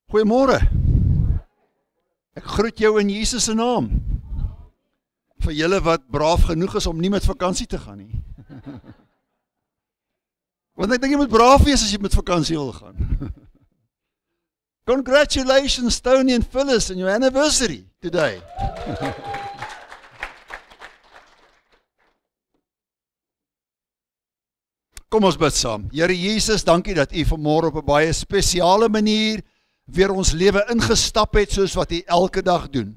Goeiemôre. Ek groet jou in Jesus se naam. Vir julle wat braaf genoeg is om nie met vakansie te gaan nie. Want ek dink jy moet braaf wees as jy met vakansie wil gaan. Congratulations Tony and Phyllis on your anniversary today. Kom ons bid saam. Here Jesus, dankie dat U vanmôre op 'n baie spesiale manier weer ons lewe ingestap het soos wat U elke dag doen.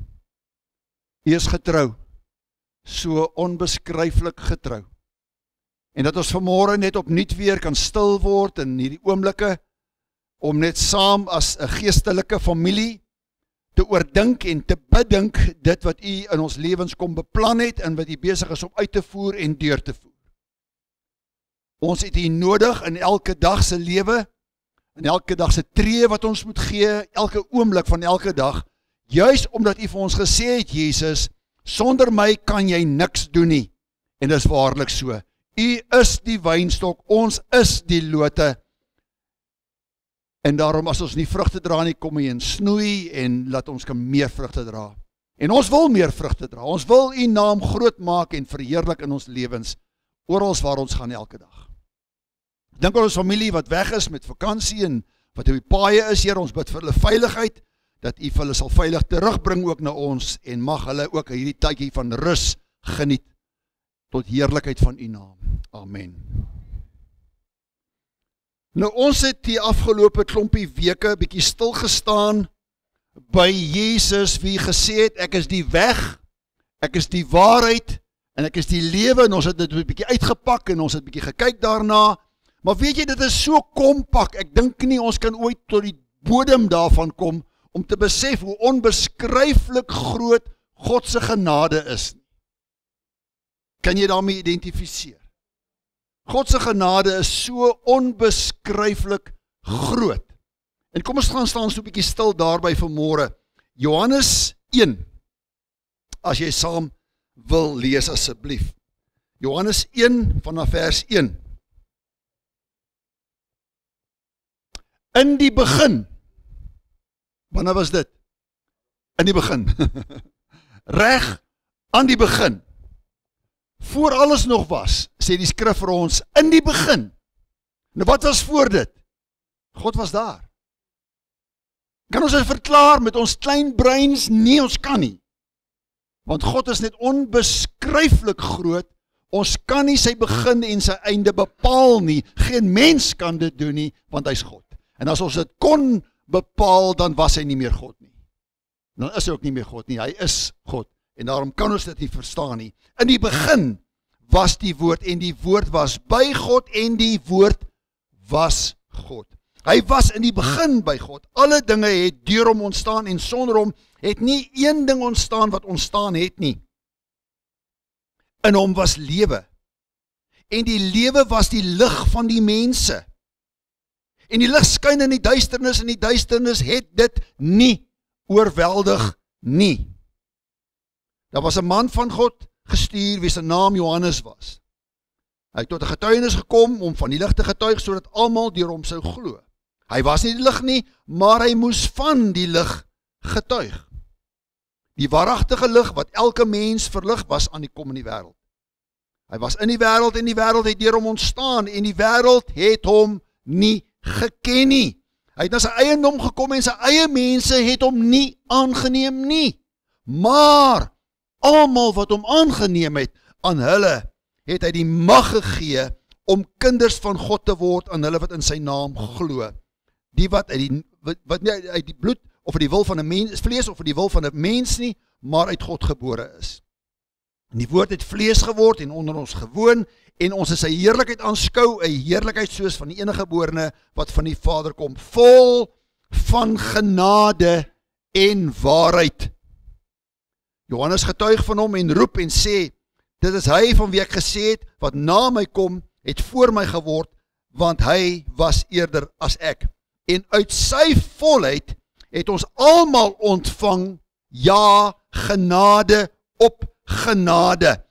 U is getrou, so onbeskryflik getrou. En dat ons vanmôre net opnuut weer kan stil word in hierdie oomblikke, om net saam as 'n geestelike familie te oordink en te bedink dit wat U in ons lewens kom beplan het en wat U besig is om uit te voer en deur te voer. Ons het U nodig in elke dag se lewe, in elke dag se tree wat ons moet gee, elke oomblik van elke dag, juis omdat U vir ons gesê het, Jesus, sonder my kan jy niks doen nie. En dis waarlik so. U is die wynstok, ons is die lote. En daarom as ons nie vrugte dra nie, kom U en snoei en laat ons kan meer vrugte dra. En ons wil meer vrugte dra. Ons wil U naam groot maak en verheerlik in ons lewens, oral waar ons gaan elke dag. Dink aan ons familie wat weg is met vakansie en wat op die paaie is, Here, ons bid vir hulle veiligheid, dat U vir hulle sal veilig terugbring ook na ons en mag hulle ook hierdie tydjie van rus geniet tot heerlikheid van U naam. Amen. Nou ons het die afgelope klompie weke bietjie stil gestaan by Jesus wie gesê het ek is die weg, ek is die waarheid en ek is die lewe, en ons het dit bietjie uitgepak en ons het bietjie gekyk daarna. Maar weet jy, dit is so kompak, ek dink nie ons kan ooit tot die bodem daarvan kom om te besef hoe onbeskryflik groot God se genade is. Kan jy daarmee identifiseer? God se genade is so onbeskryflik groot. En kom ons gaan staan so 'n bietjie stil daarby vanmôre. Johannes 1. As jy saam wil lees asseblief. Johannes 1 vanaf vers 1. In die begin. Wanneer was dit? In die begin. Reg aan die begin. Voor alles nog was, sê die skrif vir ons, in die begin. Nou wat was voor dit? God was daar. Kan ons dit verklaar met ons klein breins? Nee, ons kan nie. Want God is net onbeskryflik groot. Ons kan nie sy begin en sy einde bepaal nie. Geen mens kan dit doen nie, want hy's God. En as ons dit kon bepaal, dan was hy nie meer God nie. Dan is hy ook nie meer God nie, hy is God. En daarom kan ons dit nie verstaan nie. In die begin was die woord, en die woord was by God, en die woord was God. Hy was in die begin by God. Alle dinge het deur hom ontstaan, en sonder hom het nie een ding ontstaan wat ontstaan het nie. In hom was lewe, en die lewe was die lig van die mense. En die lig skyn in die duisternis, en die duisternis het dit nie oorweldig nie. Daar was 'n man van God gestuur, wie sy naam Johannes was. Hy het tot 'n getuienis gekom om van die lig te getuig, sodat almal deur hom sou glo. Hy was nie die lig nie, maar hy moes van die lig getuig. Die waaragtige lig wat elke mens verlig was aan die kom in die wêreld. Hy was in die wêreld, en die wêreld het deur hom ontstaan, en die wêreld het hom nie geken nie. Hy het na sy eiendom gekom, en sy eie mense het hom nie aangeneem nie. Maar almal wat hom aangeneem het, aan hulle het hy die mag gegee om kinders van God te word, aan hulle wat in sy naam glo. Die wat nie uit die bloed of uit die wil van 'n mens, vlees of uit die wil van 'n mens nie, maar uit God gebore is. En die woord het vlees geword en onder ons gewoon, en ons is sy heerlikheid aanskou, 'n heerlikheid soos van die eniggeborene wat van die Vader kom, vol van genade en waarheid. Johannes getuig van hom en roep en sê, dit is hy van wie ek gesê het, wat na my kom, het voor my geword, want hy was eerder as ek. En uit sy volheid het ons almal ontvang, ja, genade op genade.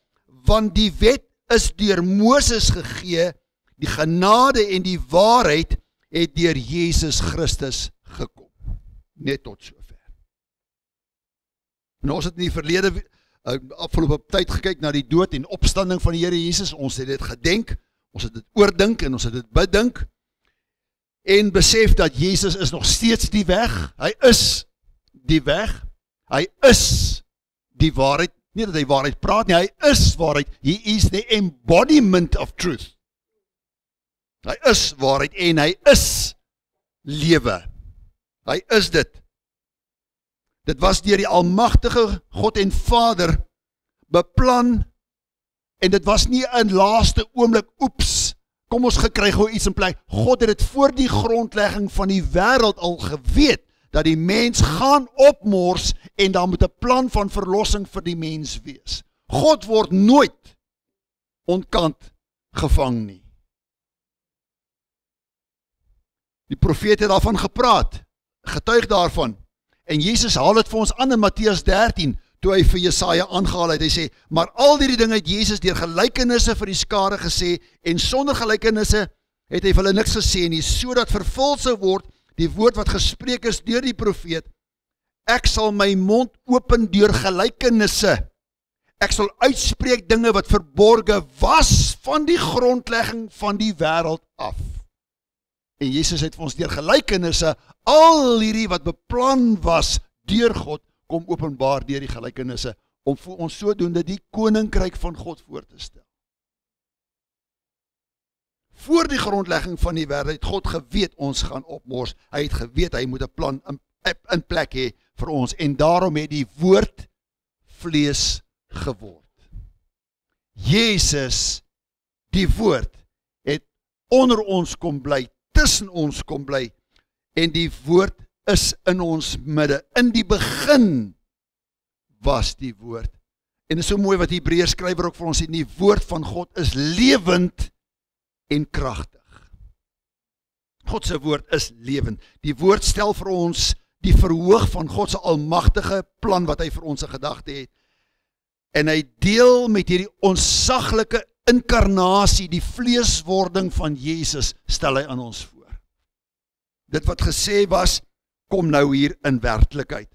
Want die wet is deur Moses gegee, die genade en die waarheid het deur Jesus Christus gekom. net tot sover. En ons het in die verlede, afgelope tyd gekyk na die dood en opstanding van die Here Jesus, ons het dit gedenk, ons het dit oordink en ons het dit bedink, en besef dat Jesus is nog steeds die weg, hy is die weg, hy is die waarheid, nie dat hy waarheid praat nie, hy is waarheid, he is the embodiment of truth. Hy is waarheid en hy is lewe. Hy is dit. Dit was deur die almagtige God en Vader beplan, en dit was nie in laaste oomblik, oeps, kom ons gekry gou iets in plek. God het dit voor die grondlegging van die wêreld al geweet, dat die mens gaan opmors, en daar moet 'n plan van verlossing vir die mens wees. God word nooit ontkant gevang nie. Die profeet het daarvan gepraat, getuig daarvan, en Jesus haal dit vir ons aan in Matteus 13, toe hy vir Jesaja aangehaal het, hy sê, maar al die dinge het Jesus deur gelykenisse vir die skare gesê, en sonder gelykenisse het hy vir hulle niks gesê nie, sodat vervul sou word die woord wat gespreek is deur die profeet, ek sal my mond open deur gelykenisse, ek sal uitspreek dinge wat verborge was van die grondlegging van die wêreld af. En Jesus het vir ons deur gelykenisse, al hierdie wat beplan was deur God, kom openbaar deur die gelykenisse, om vir ons sodoende die koninkryk van God voor te stel. Voor die grondlegging van die wêreld het God geweet ons gaan opmors, hy het geweet hy moet 'n plan in plek hê vir ons, en daarom het die woord vlees geword. Jesus, die woord, het onder ons kom bly, tussen ons kom bly, en die woord is in ons midde. In die begin was die woord. En dit is so mooi wat die Hebreërs skrywer ook vir ons sê, die woord van God is lewend en kragtig. God se woord is lewend. Die woord stel vir ons die verhoog van God se almagtige plan wat hy vir ons in gedagte het. En hy deel met hierdie onsaglike inkarnasie, die vleeswording van Jesus, stel hy aan ons voor. Dit wat gesê was, kom nou hier in werklikheid.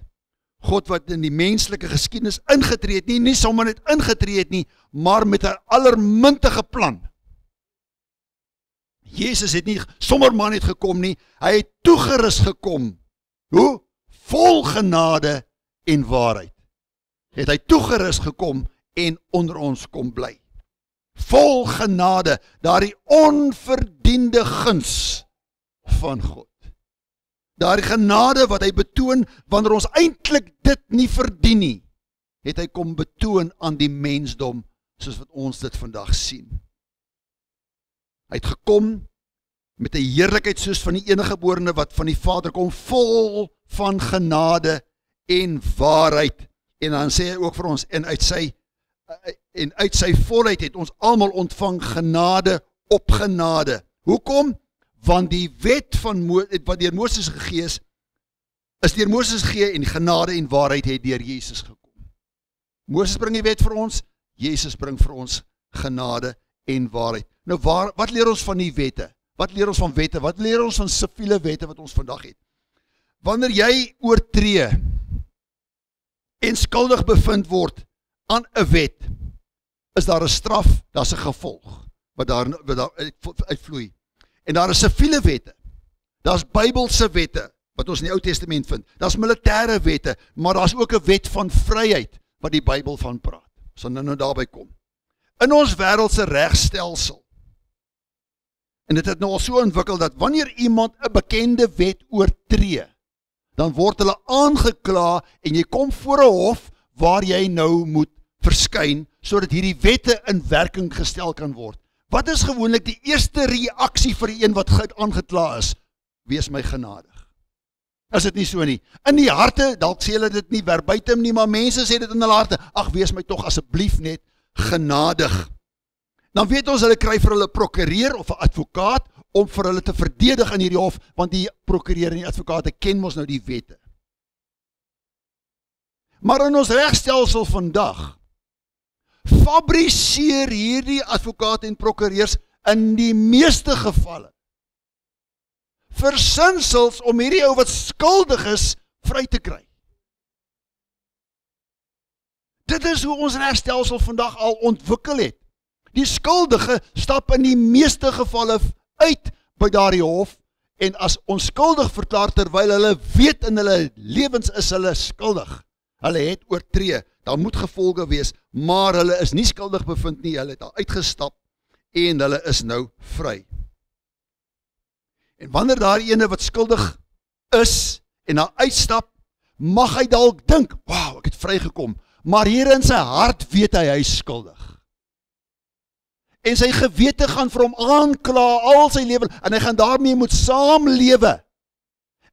God wat in die menslike geskiedenis ingetree het, nie sommer net ingetree het nie, maar met 'n allermintige plan. Jesus het nie sommer maar net gekom nie, hy het toegerus gekom. Hoe? Vol genade en waarheid. Het hy toegerus gekom en onder ons kom bly. Vol genade, daardie onverdiende guns van God. Daardie genade wat hy betoon, wanneer ons eintlik dit nie verdien nie, het hy kom betoon aan die mensdom, soos wat ons dit vandag sien. Hy het gekom met 'n heerlikheid soos van die eniggeborene wat van die Vader kom, vol van genade en waarheid. En dan sê hy ook vir ons, en uit sy volheid het ons almal ontvang genade op genade. Hoekom? Want die wet van wat deur Moses gegee is deur Moses gegee, en die genade en waarheid het deur Jesus gekom. Moses bring die wet vir ons, Jesus bring vir ons genade en waarheid. Nou wat leer ons van die wette? Wat leer ons van wette? Wat leer ons van siviele wette wat ons vandag het? Wanneer jy oortree en skuldig bevind word aan 'n wet, is daar 'n straf, daar's 'n gevolg wat daar uitvloei. En daar is siviele wette. Daar's Bybelse wette wat ons in die Ou Testament vind. Daar's militêre wette, maar daar's ook 'n wet van vryheid wat die Bybel van praat. Ons sal nou daarby kom. In ons wêreldse regstelsel, en dit het nou al so ontwikkel dat wanneer iemand 'n bekende wet oortree, dan word hulle aangekla en jy kom voor 'n hof waar jy nou moet verskyn sodat hierdie wette in werking gestel kan word. Wat is gewoonlik die eerste reaksie vir die een wat aangekla is? Wees my genadig. Is dit nie so nie? In die harte, dalk sê hulle dit nie verbuitem nie, maar mense sê dit in hulle harte, ag wees my tog asseblief net genadig. Dan weet ons, hulle kry vir hulle prokureur of 'n advokaat om vir hulle te verdedig in hierdie hof, want die prokureur en die advokaat ken mos nou die wette. Maar in ons regstelsel vandag fabriseer hierdie advokate en prokureurs in die meeste gevalle versinsels om hierdie ou wat skuldig is vry te kry. Dit is hoe ons regstelsel vandag al ontwikkel het. Die skuldige stap in die meeste gevalle uit by daardie hof en as onskuldig verklaar terwyl hulle weet in hulle lewens is hulle skuldig. Hulle het oortree, daar moet gevolge wees, maar hulle is nie skuldig bevind nie, hulle het al uitgestap en hulle is nou vry. En wanneer daar ene wat skuldig is en daar uitstap, mag hy dalk dink, wow, ek het vrygekom, maar hier in sy hart weet hy is skuldig. En sy gewete gaan vir hom aankla al sy lewe, en hy gaan daarmee moet saamlewe.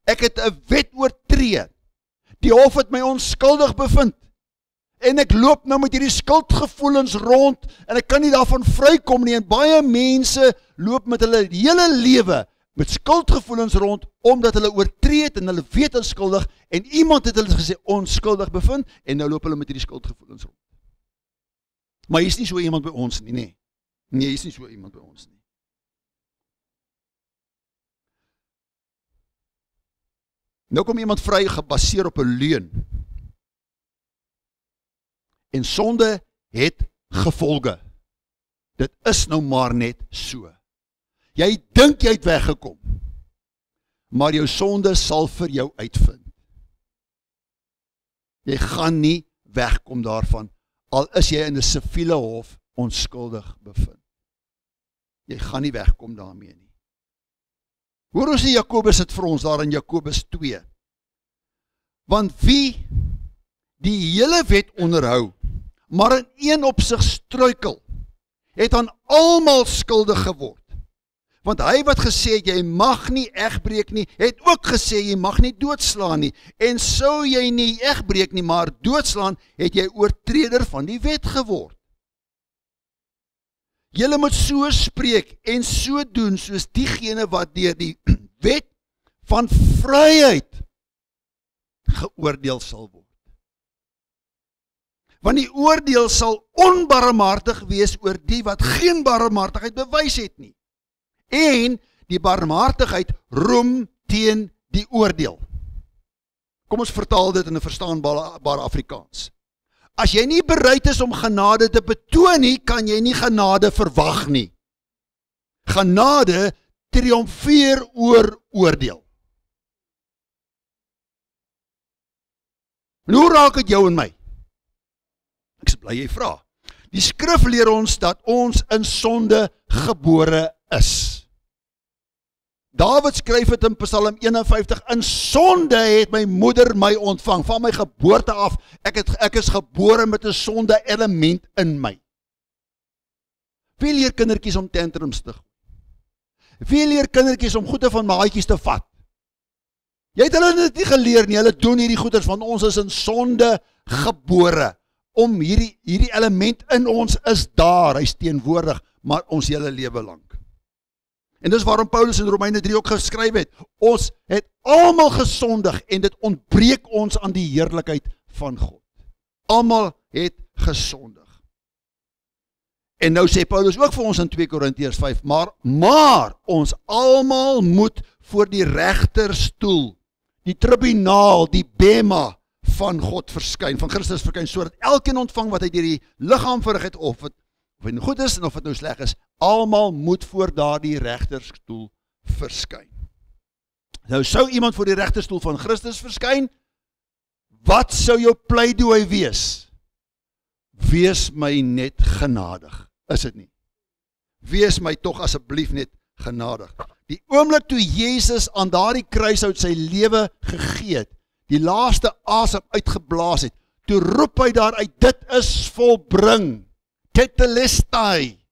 Ek het 'n wet oortree. Die hof het my onskuldig bevind. En ek loop nou met hierdie skuldgevoelens rond, en ek kan nie daarvan vrykom nie, en baie mense loop met hulle hele lewe met skuldgevoelens rond, omdat hulle oortree het, en hulle weet onskuldig, en iemand het hulle gesê onskuldig bevind, en nou loop hulle met hierdie skuldgevoelens rond. Maar hier is nie so iemand by ons nie, nee. Nee, hier is nie so iemand by ons nie. Nou kom iemand vry gebaseer op 'n leuen. En sonde het gevolge. Dit is nou maar net so. Jy dink jy het weggekom, maar jou sonde sal vir jou uitvind. Jy gaan nie wegkom daarvan, al is jy in 'n siviele hof onskuldig bevind. Jy gaan nie wegkom daarmee nie. Hoor ons die Jakobus het vir ons daar in Jakobus 2. Want wie die hele wet onderhou, maar in een opsig struikel, het aan almal skuldig geword. Want hy wat gesê het, jy mag nie egbreek nie, het ook gesê, jy mag nie doodslaan nie. En sou jy nie egbreek nie, maar doodslaan, het jy oortreder van die wet geword. Julle moet so spreek en so doen, soos diegene wat deur die wet van vryheid geoordeel sal word. Want die oordeel sal onbarmhartig wees oor die wat geen barmhartigheid bewys het nie. En die barmhartigheid roem teen die oordeel. Kom ons vertaal dit in 'n verstaanbare Afrikaans. As jy nie bereid is om genade te betoon nie, kan jy nie genade verwag nie. Genade triomfeer oor oordeel. En hoe raak dit jou en my? Ek is bly jy vra. Die skrif leer ons dat ons in sonde gebore is. Dawid skryf het in Psalm 51, in sonde het my moeder my ontvang, van my geboorte af, ek is gebore met 'n sonde element in my. Wie leer kindertjies om tantrums te gooi? Wie leer kindertjies om goede van maatjies te vat? Jy het hulle net nie geleer nie, hulle doen hierdie goeders, want ons is in sonde gebore, om hierdie element in ons is daar, hy is teenwoordig, maar ons hele lewe lang. En dis waarom Paulus in Romeine 3 ook geskryf het, ons het almal gesondig en dit ontbreek ons aan die heerlikheid van God. Almal het gesondig. En nou sê Paulus ook vir ons in 2 Korintiërs 5, maar ons almal moet voor die regterstoel, die tribunaal, die bema van God verskyn, van Christus verskyn, sodat elkeen ontvang wat hy deur die liggaam verrig het, of het goed is en of het nou sleg is, almal moet voor daardie regterstoel verskyn. Nou sou iemand voor die regterstoel van Christus verskyn, wat sou jou pleidooi wees? Wees my net genadig, is dit nie? Wees my tog asseblief net genadig. Die oomblik toe Jezus aan daardie kruishout sy lewe gegee het, die laaste asem uitgeblaas het, toe roep hy daaruit, dit is volbring. Tetelestai.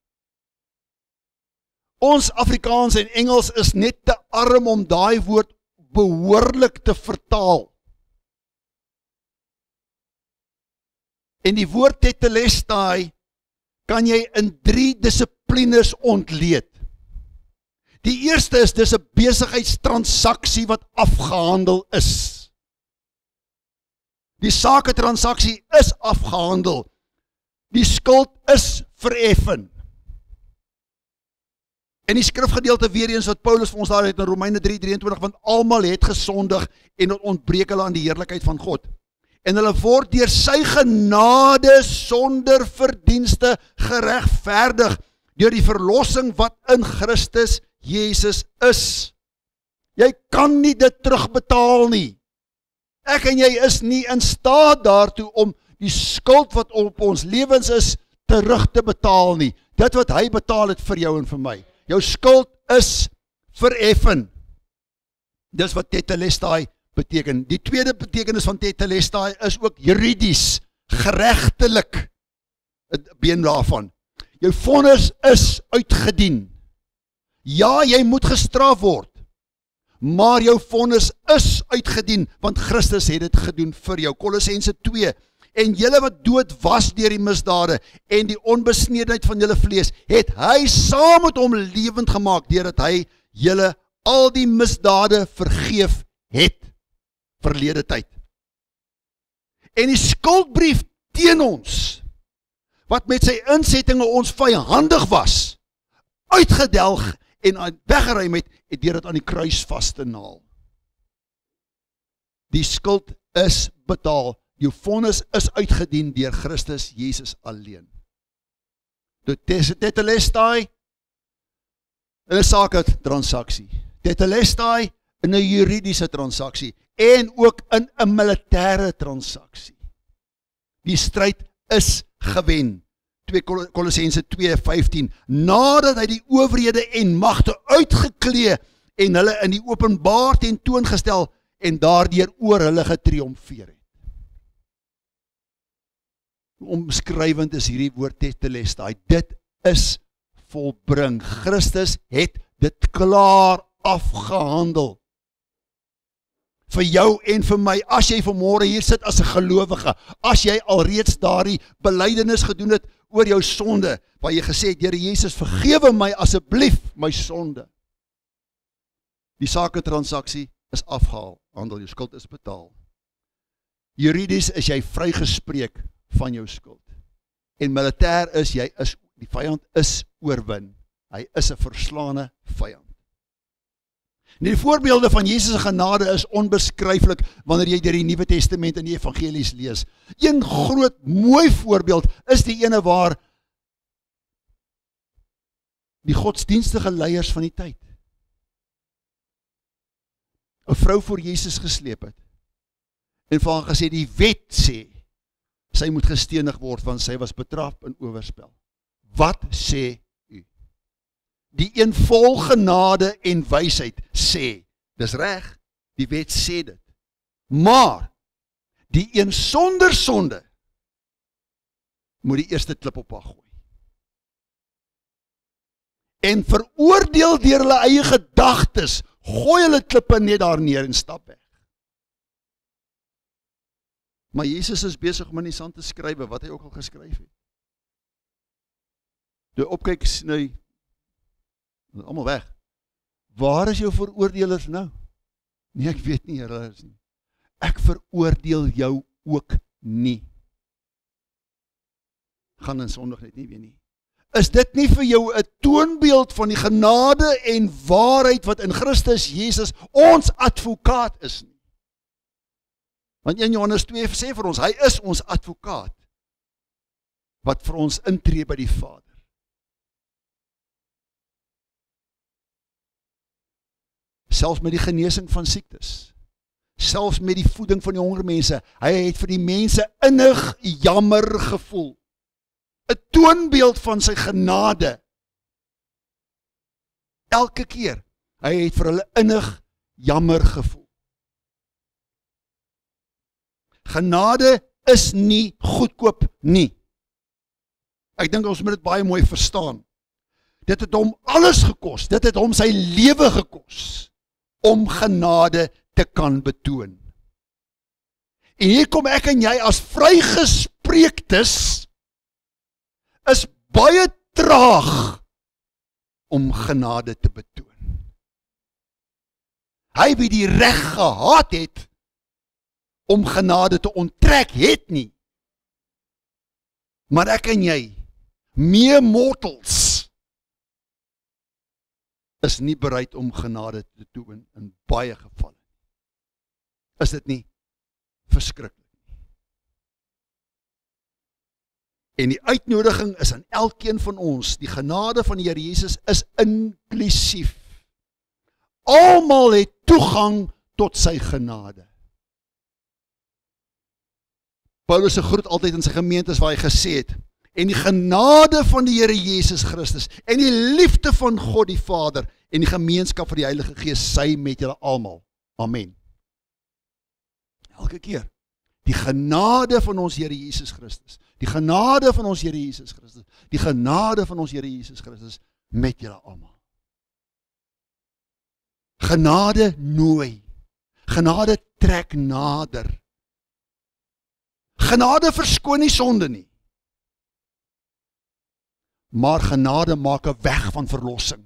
Ons Afrikaans en Engels is net te arm om daai woord behoorlik te vertaal. En die woord tetelestai kan jy in 3 dissiplines ontleed. Die eerste is, dis 'n besigheidstransaksie wat afgehandel is. Die saketransaksie is afgehandel. Die skuld is vereffen. En die skrifgedeelte weer eens wat Paulus vir ons daar het in Romeine 3:23, want almal het gesondig en ontbreek hulle aan die heerlikheid van God. En hulle word deur sy genade sonder verdienste geregverdig deur die verlossing wat in Christus Jesus is. Jy kan nie dit terugbetaal nie. Ek en jy is nie in staat daartoe om die skuld wat op ons lewens is terug te betaal nie. Dit wat hy betaal het vir jou en vir my. Jou skuld is vereffen. Dis wat tetelestai beteken. Die tweede betekenis van tetelestai is ook juridies, geregtelik. Het been daarvan. Jou vonnis is uitgedien. Ja, jy moet gestraf word. Maar jou vonnis is uitgedien, want Christus het dit gedoen vir jou. Kolossense 2. En julle wat dood was deur die misdade en die onbesnedenheid van julle vlees, het hy saam met hom lewend gemaak, deurdat hy julle al die misdade vergeef het, verlede tyd. En die skuldbrief teen ons, wat met sy insettinge ons vyandig was, uitgedelg en weggeruim het, deur dit aan die kruis vas te naal. Die skuld is betaal. Jou vonnis is uitgedien deur Christus Jesus alleen. Tetelestai in 'n sake transaksie. Tetelestai in 'n juridiese transaksie en ook in 'n militêre transaksie. Die stryd is gewen. 2 Kolossense 2:15. Nadat hy die owerhede en magte uitgeklee en hulle in die openbaar tentoongestel en daardeur oor hulle getriomfeer het. Omskrywend is hierdie woord tetelestai. Dit is volbring. Christus het dit klaar afgehandel. Vir jou en vir my, as jy vanmôre hier sit as 'n gelowige, as jy alreeds daardie belydenis gedoen het oor jou sonde, waar jy gesê het, Here Jesus, vergewe my asseblief my sonde. Die sake transaksie is afgehandel, jou skuld is betaal. Juridies is jy vrygespreek van jou skuld. En militêr is, die vyand is oorwin. Hy is 'n verslaane vyand. Die voorbeelde van Jesus' genade is onbeskryflik wanneer jy deur die Nuwe Testament en die evangelies lees. Een groot mooi voorbeeld is die ene waar die godsdienstige leiers van die tyd 'n vrou voor Jesus gesleep het en vir haar gesê, die wet sê sy moet gestenig word, want sy was betrap in oorspel. Wat sê u? Die een vol genade en wysheid sê, dis reg, die wet sê dit. Maar, die een sonder sonde, moet die eerste klip op haar gooi. En veroordeel deur hulle eie gedagtes, gooi hulle klippe net daar neer en stap weg. Maar Jesus is besig om in die sand te skrywe, wat hy ook al geskryf het. Toe opkyk, nou, allemaal weg. Waar is jou veroordelers nou? Nee, ek weet nie, Here is nie. Ek veroordeel jou ook nie. Gaan in sondig net nie weer nie. Is dit nie vir jou 'n toonbeeld van die genade en waarheid wat in Christus Jesus ons advokaat is nie? Want 1 Johannes 2 sê vir ons, hy is ons advokaat, wat vir ons intree by die Vader. Selfs met die genesing van siektes, selfs met die voeding van die hongermense, hy het vir die mense innig jammer gevoel. 'n toonbeeld van sy genade. Elke keer, hy het vir hulle innig jammer gevoel. Genade is nie goedkoop nie. Ek dink ons moet dit baie mooi verstaan. Dit het hom alles gekos, dit het hom sy lewe gekos, om genade te kan betoon. En hier kom ek en jy as vrygespreektes, is baie traag om genade te betoon. Hy wie die reg gehad het om genade te onttrek, het nie. Maar ek en jy, mere mortals, is nie bereid om genade te toon in baie gevalle. Is dit nie verskriklik? En die uitnodiging is aan elkeen van ons, die genade van die Here Jesus is inklusief. Almal het toegang tot sy genade. Paulus se groet altyd in sy gemeentes waar hy gesê het, en die genade van die Here Jesus Christus, en die liefde van God die Vader, en die gemeenskap van die Heilige Gees, sy met julle almal. Amen. Elke keer. Die genade van ons Here Jesus Christus, die genade van ons Here Jesus Christus, die genade van ons Here Jesus Christus, met julle almal. Genade nooi. Genade trek nader. Genade verskoon nie sonde nie. Maar genade maak 'n weg van verlossing.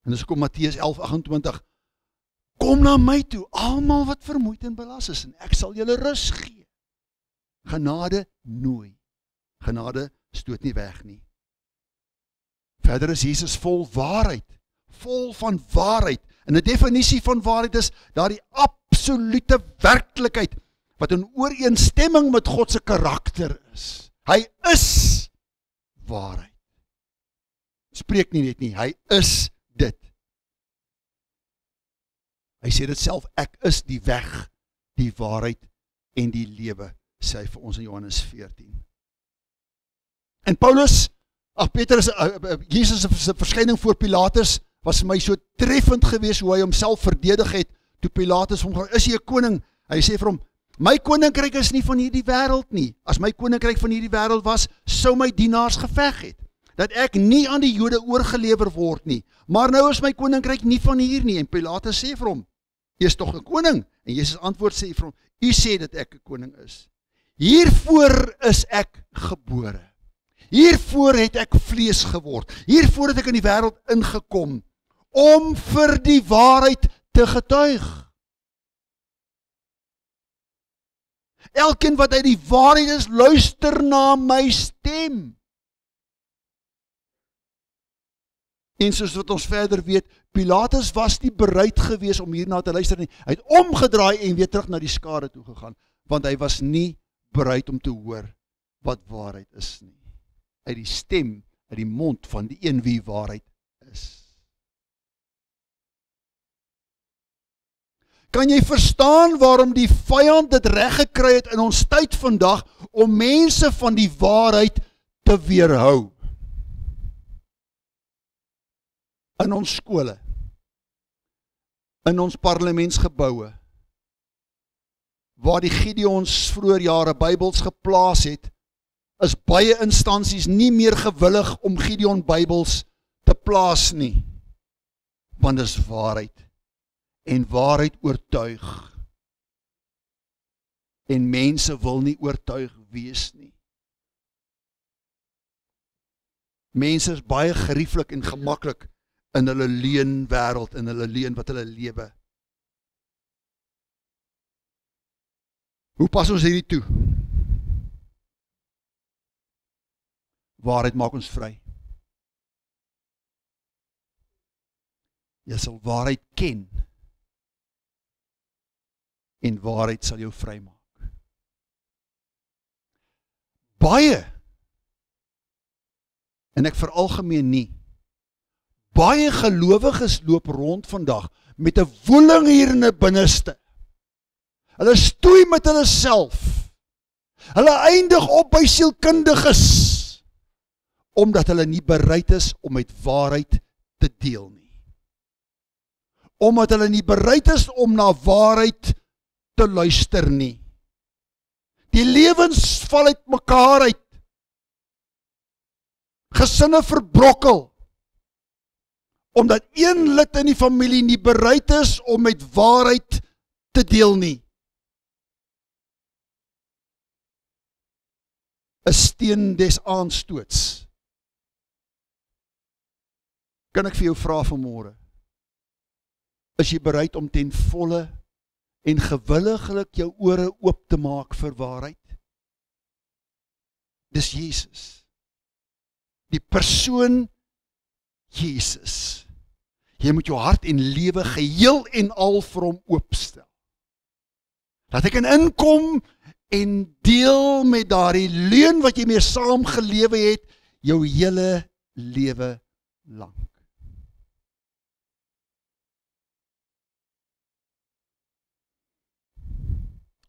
En dis kom Matteus 11:28. Kom na my toe, almal wat vermoeid en belas is, en ek sal julle rus gee. Genade nooi. Genade stoot nie weg nie. Verder is Jesus vol waarheid. Vol van waarheid. En 'n definisie van waarheid is daardie absolute werklikheid wat in ooreenstemming met God se karakter is. Hy is waarheid. Spreek nie net nie, hy is dit. Hy sê dit self, ek is die weg, die waarheid en die lewe, sê hy vir ons in Johannes 14. En Paulus, Petrus, Jesus se verskyning voor Pilatus, was vir my so treffend geweest hoe hy homself verdedig het, toe Pilatus hom gevra, is jy 'n koning? Hy sê vir hom, my koninkryk is nie van hierdie wêreld nie. As my koninkryk van hierdie wêreld was, sou my dienaars geveg het, dat ek nie aan die Jode oorgelewer word nie. Maar nou is my koninkryk nie van hier nie. En Pilatus sê vir hom, jy is tog 'n koning? En Jesus antwoord sê vir hom, u sê dat ek 'n koning is. Hiervoor is ek gebore. Hiervoor het ek vlees geword. Hiervoor het ek in die wêreld ingekom, om vir die waarheid te getuig. Elkeen wat uit die waarheid is, luister na my stem. En soos wat ons verder weet, Pilatus was nie bereid gewees om hierna te luister nie. Hy het omgedraai en weer terug na die skare toe gegaan, want hy was nie bereid om te hoor wat waarheid is nie. Uit die stem, uit die mond van die een wie waarheid is. Kan jy verstaan waarom die vyand dit reg gekry het in ons tyd vandag om mense van die waarheid te weerhou? In ons skole, in ons parlementsgeboue, waar die Gideons vroeër jare Bybels geplaas het, is baie instansies nie meer gewillig om Gideon Bybels te plaas nie, want dit is waarheid. En waarheid oortuig. En mense wil nie oortuig wees nie. Mense is baie gerieflik en gemaklik in hulle leenwêreld, in hulle leen wat hulle lewe. Hoe pas ons hierdie toe? Waarheid maak ons vry. Jy sal waarheid ken. En waarheid sal jou vrymaak. Baie, en ek veralgemeen nie, baie gelowiges loop rond vandag met 'n woeling hier in 'n binneste. Hulle stoei met hulle self. Hulle eindig op by sielkundiges, omdat hulle nie bereid is om met waarheid te deel nie. Omdat hulle nie bereid is om na waarheid te luister nie. Die lewens val uit mekaar uit. Gesinne verbrokkel. Omdat een lid in die familie nie bereid is om met waarheid te deel nie. 'n steen des aanstoots. Kan ek vir jou vra vanmôre? Is jy bereid om ten volle en gewilliglik jou ore oop te maak vir waarheid? Dis Jesus. Die persoon Jesus. Jy moet jou hart en lewe geheel en al vir hom oopstel. Dat hy kan inkom en deel met daardie leuen wat jy mee saam gelewe het, jou hele lewe lang.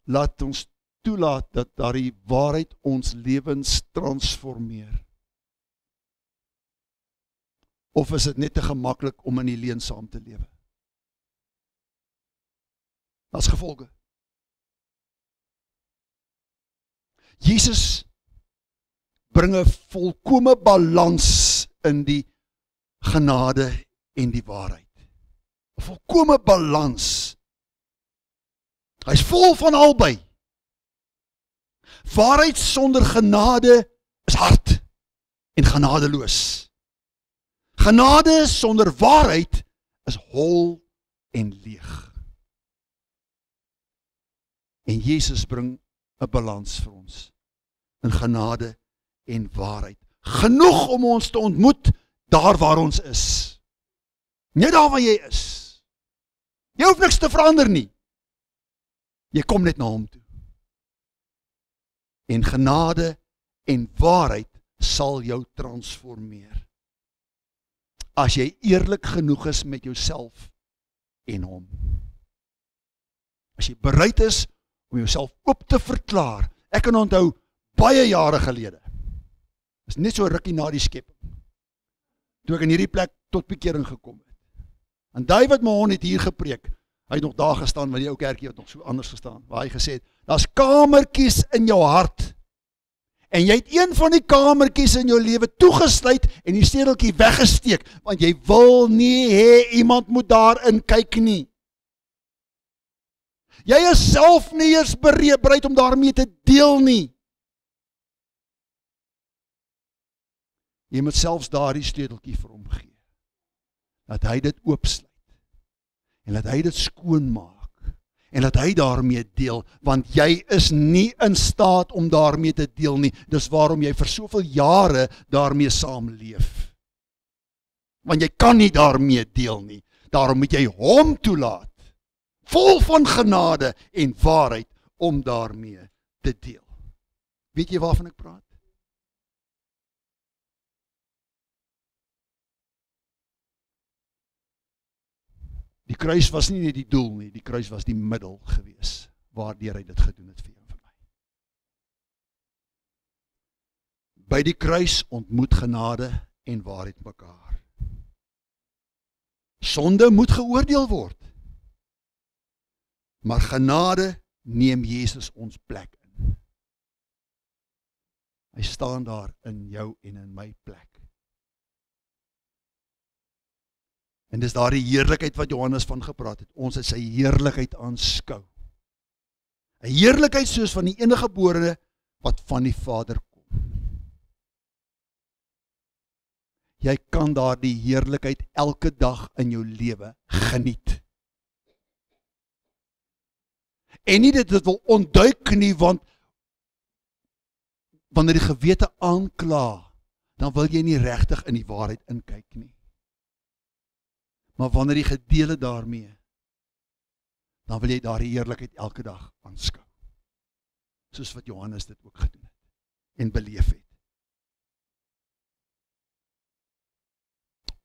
Laat ons toelaat dat daardie waarheid ons lewens transformeer. Of is dit net te gemaklik om in die leuen saam te lewe? Daar's gevolge. Jesus bring 'n volkome balans in die genade en die waarheid. 'n Volkome balans. Hy's vol van albei. Waarheid sonder genade is hard en genadeloos. Genade sonder waarheid is hol en leeg. En Jesus bring 'n balans vir ons in genade en waarheid. Genoeg om ons te ontmoet daar waar ons is. Net daar waar jy is. Jy hoef niks te verander nie. Jy kom net na hom toe. En genade en waarheid sal jou transformeer. As jy eerlik genoeg is met jouself en hom. As jy bereid is om jouself op te verklaar. Ek kan onthou baie jare gelede. Is net so rukkie na die skepping. Toe ek in hierdie plek tot bekering gekom het. En David Mahon het hier gepreek. Hy het nog daar gestaan, want die ou kerkie het nog so anders gestaan, waar hy gesê het, daar's kamertjies in jou hart, en jy het een van die kamertjies in jou lewe toegesluit, en die stedeltjie weggesteek, want jy wil nie hê iemand moet daarin kyk nie. Jy is self nie eens bereid om daarmee te deel nie. Jy moet selfs daardie stedeltjie vir hom gee, dat hy dit oopsluit, en dat hy dit skoonmaak, en dat hy daarmee deel, want jy is nie in staat om daarmee te deel nie, dis waarom jy vir soveel jare daarmee saamleef. Want jy kan nie daarmee deel nie, daarom moet jy hom toelaat, vol van genade en waarheid, om daarmee te deel. Weet jy waarvan ek praat? Die kruis was nie net die doel nie, die kruis was die middel gewees, waardeur hy dit gedoen het vir jou en vir my. By die kruis ontmoet genade en waarheid mekaar. Sonde moet geoordeel word, maar genade neem Jesus ons plek in. Hy staan daar in jou en in my plek. En dis daar die heerlikheid wat Johannes van gepraat het. Ons het sy heerlikheid aanskou. 'n Heerlikheid soos van die enige geborene wat van die Vader kom. Jy kan daar die heerlikheid elke dag in jou lewe geniet. En nie dit wil ontduik nie, want wanneer die gewete aankla, dan wil jy nie regtig in die waarheid inkyk nie. Maar wanneer jy gedeel het daarmee, dan wil jy daar die heerlikheid elke dag aanskou. Soos wat Johannes dit ook gedoen het en beleef het.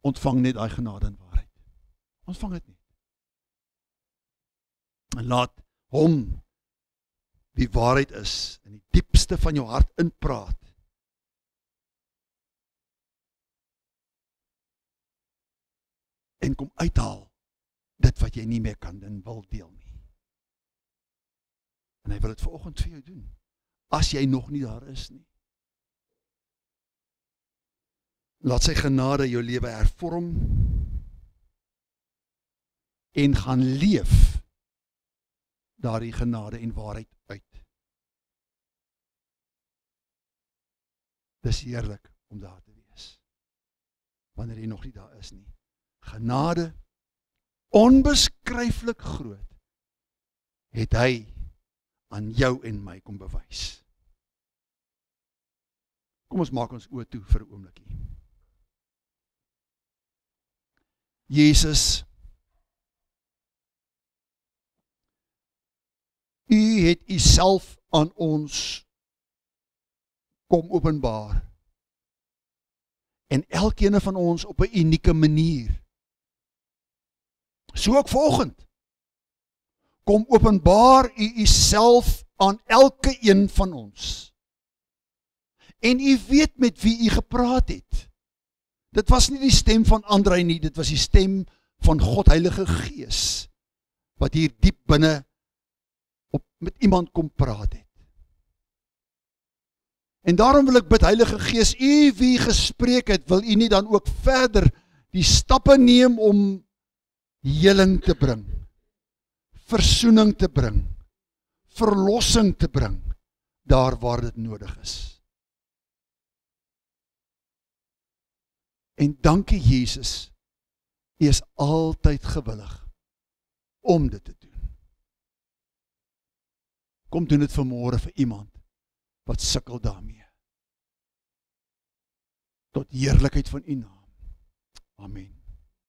Ontvang net daai genade en waarheid. Ontvang dit net. En laat hom, wie waarheid is, in die diepste van jou hart inpraat. En kom uithaal dit wat jy nie meer kan en wil deel nie. En hy wil dit vanoggend vir jou doen, as jy nog nie daar is nie. Laat sy genade jou lewe hervorm en gaan leef daardie genade en waarheid uit. Dis heerlik om daar te wees, wanneer jy nog nie daar is nie. Genade, onbeskryflik groot, het hy aan jou en my kom bewys. Kom ons maak ons oë toe vir 'n oombliekie. Jesus, U het Uself aan ons kom openbaar. En elkeen van ons op 'n unieke manier. So ook vanoggend. Kom openbaar U Uself aan elke een van ons. En U weet met wie U gepraat het. Dit was nie die stem van Andrei nie, dit was die stem van God Heilige Gees, wat hier diep binne met iemand kom praat het. En daarom wil ek bid, Heilige Gees, U wie gespreek het, wil U nie dan ook verder die stappe neem om heling te bring, versoening te bring, verlossing te bring, daar waar dit nodig is. En dankie Jesus, U is altyd gewillig om dit te doen. Kom doen dit vanmôre vir iemand wat sukkel daarmee. Tot heerlikheid van U naam. Amen.